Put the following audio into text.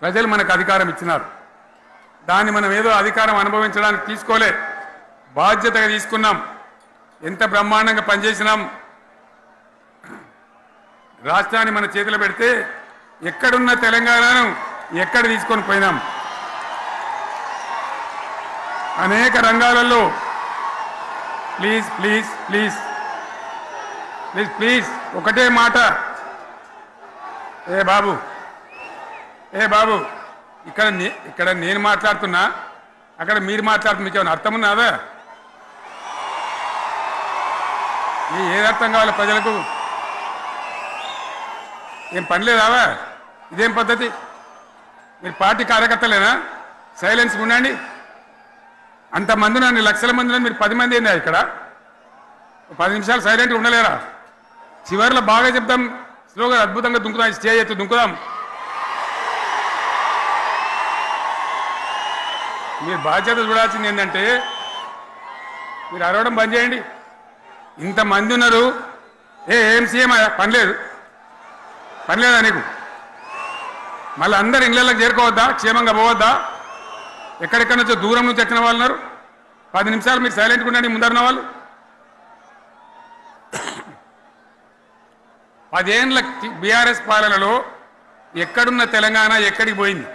ప్రజలు మనకు అధికారం ఇచ్చినారు. దాన్ని మనం ఏదో అధికారం అనుభవించడానికి తీసుకోలే, బాధ్యతగా తీసుకున్నాం. ఎంత బ్రహ్మాండంగా పనిచేసినాం. రాష్ట్రాన్ని మన చేతిలో పెడితే ఎక్కడున్న తెలంగాణను ఎక్కడ తీసుకొని పోయినాం. అనేక రంగాలలో please please please please please ఒకటే మాట, ఏ బాబు ఇక్కడ నేను మాట్లాడుతున్నా, అక్కడ మీరు మాట్లాడుతున్నా, మీకు ఏమైనా అర్థం ఉన్నదా? ఏది అర్థం కావాలి ప్రజలకు? ఏం పని లేదావా? ఇదేం పద్ధతి? మీరు పార్టీ కార్యకర్తలేనా? సైలెన్స్ ఉండండి. అంతమంది నన్ను లక్షల మంది, మీరు 10 మంది ఏందా ఇక్కడ? 10 నిమిషాలు సైలెంట్గా ఉండలేరా? చివరిలో బాగా చెప్తాం, స్లోగా అద్భుతంగా దుంకుదాం, స్టేజ్ ఎత్తు దుంకుదాం. మీరు బాధ్యత చూడాల్సింది ఏంటంటే మీరు అరవడం బంద్ చేయండి. ఇంతమంది ఉన్నారు, ఏం సీఎం పని లేదా నీకు? మళ్ళీ అందరు ఇళ్ళకి చేరుకోవద్దా? క్షేమంగా పోవద్దా? ఎక్కడెక్కడి నుంచో దూరం నుంచి వచ్చిన వాళ్ళు ఉన్నారు. 10 నిమిషాలు మీరు సైలెంట్గా ఉండండి. ముందరున్న వాళ్ళు 10 ఏళ్ళ బీఆర్ఎస్ పాలనలో ఎక్కడున్న తెలంగాణ ఎక్కడికి పోయింది?